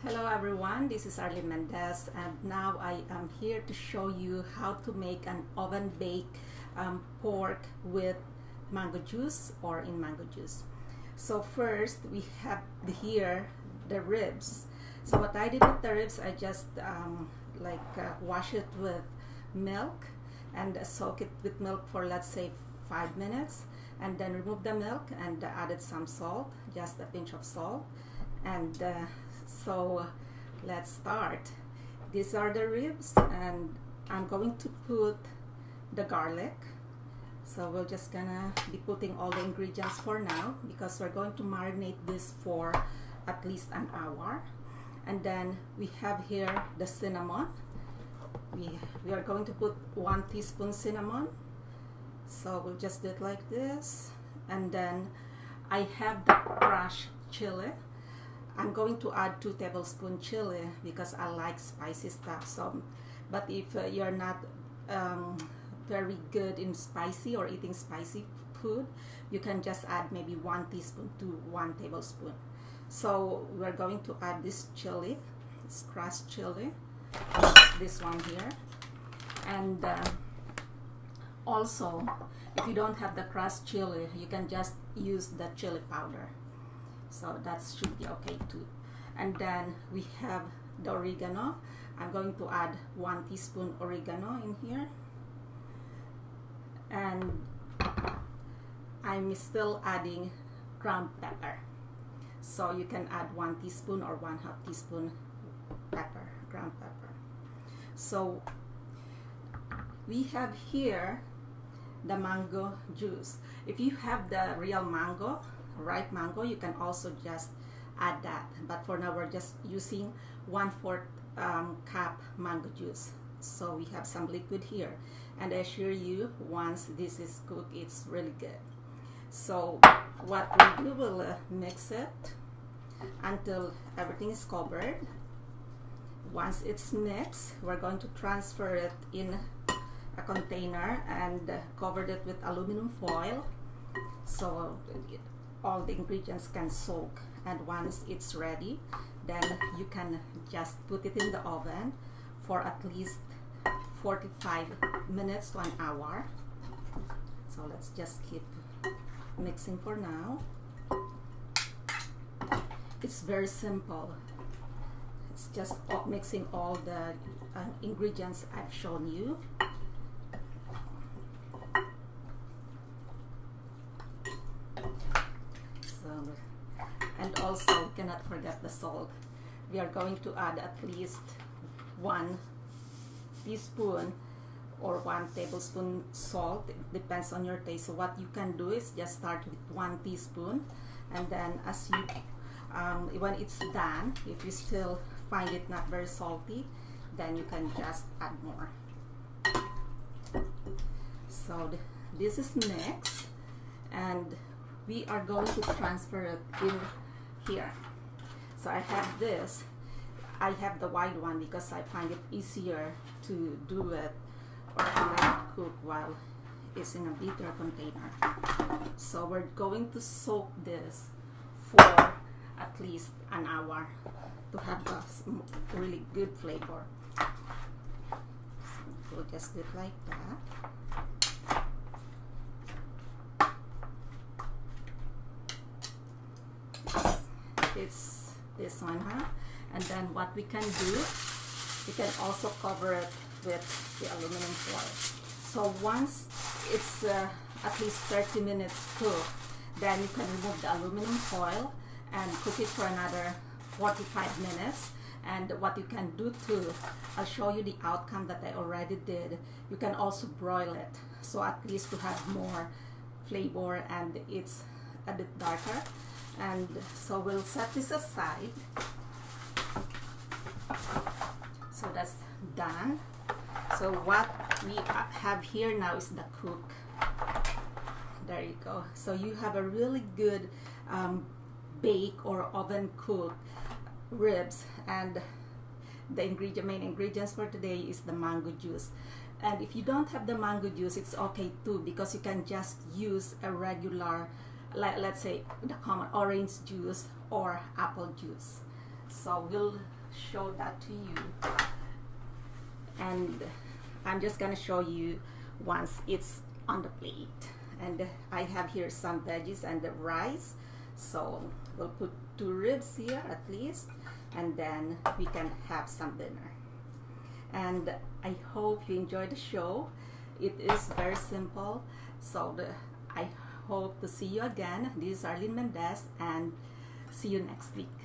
Hello everyone, this is Arlene Mendez, and now I am here to show you how to make an oven baked pork with mango juice or in mango juice. So first we have here the ribs. So what I did with the ribs, I just wash it with milk and soak it with milk for, let's say, 5 minutes, and then remove the milk and added some salt, just a pinch of salt. And so let's start. These are the ribs, and I'm going to put the garlic. So we're just gonna be putting all the ingredients for now because we're going to marinate this for at least an hour. And then we have here the cinnamon. We are going to put 1 teaspoon cinnamon. So we'll just do it like this. And then I have the crushed chili. I'm going to add 2 tablespoons chili because I like spicy stuff. So, but if you're not very good in spicy or eating spicy food, you can just add maybe 1 teaspoon to 1 tablespoon. So we're going to add this chili. It's crushed chili. This one here. And also, if you don't have the crushed chili, you can just use the chili powder. So that should be okay too. And then we have the oregano. I'm going to add 1 teaspoon oregano in here. And I'm still adding ground pepper. So you can add 1 teaspoon or 1/2 teaspoon pepper, ground pepper. So we have here the mango juice. If you have the real mango, ripe mango, you can also just add that, but for now we're just using 1/4 cup mango juice. So we have some liquid here, and I assure you, once this is cooked, it's really good. So what we do, we'll mix it until everything is covered. Once it's mixed, we're going to transfer it in a container and cover it with aluminum foil so all the ingredients can soak. And once it's ready, then you can just put it in the oven for at least 45 minutes to an hour. So let's just keep mixing for now. It's very simple. It's just mixing all the ingredients I've shown you. And also, cannot forget the salt. We are going to add at least 1 teaspoon or 1 tablespoon salt. It depends on your taste. So what you can do is just start with 1 teaspoon, and then as you when it's done, if you still find it not very salty, then you can just add more. So this is mixed, and we are going to transfer it in here. So I have this. I have the wide one because I find it easier to do it or to let it cook while it's in a bigger container. So we're going to soak this for at least an hour to have a really good flavor. So we'll just do it like that. It's this one, and then what we can do, we can also cover it with the aluminum foil. So once it's at least 30 minutes cooked, then you can remove the aluminum foil and cook it for another 45 minutes. And what you can do too, I'll show you the outcome that I already did. You can also broil it, so at least to have more flavor and it's a bit darker. And so we'll set this aside. So that's done. So what we have here now is the cook. There you go. So you have a really good bake or oven cooked ribs, and the main ingredients for today is the mango juice. And if you don't have the mango juice, it's okay too, because you can just use a regular, let's say the common orange juice or apple juice. So we'll show that to you. And I'm just gonna show you once it's on the plate. And I have here some veggies and the rice. So we'll put 2 ribs here at least, and then we can have some dinner. And I hope you enjoy the show. It is very simple. So I hope to see you again. This is Arlene Mendez, and see you next week.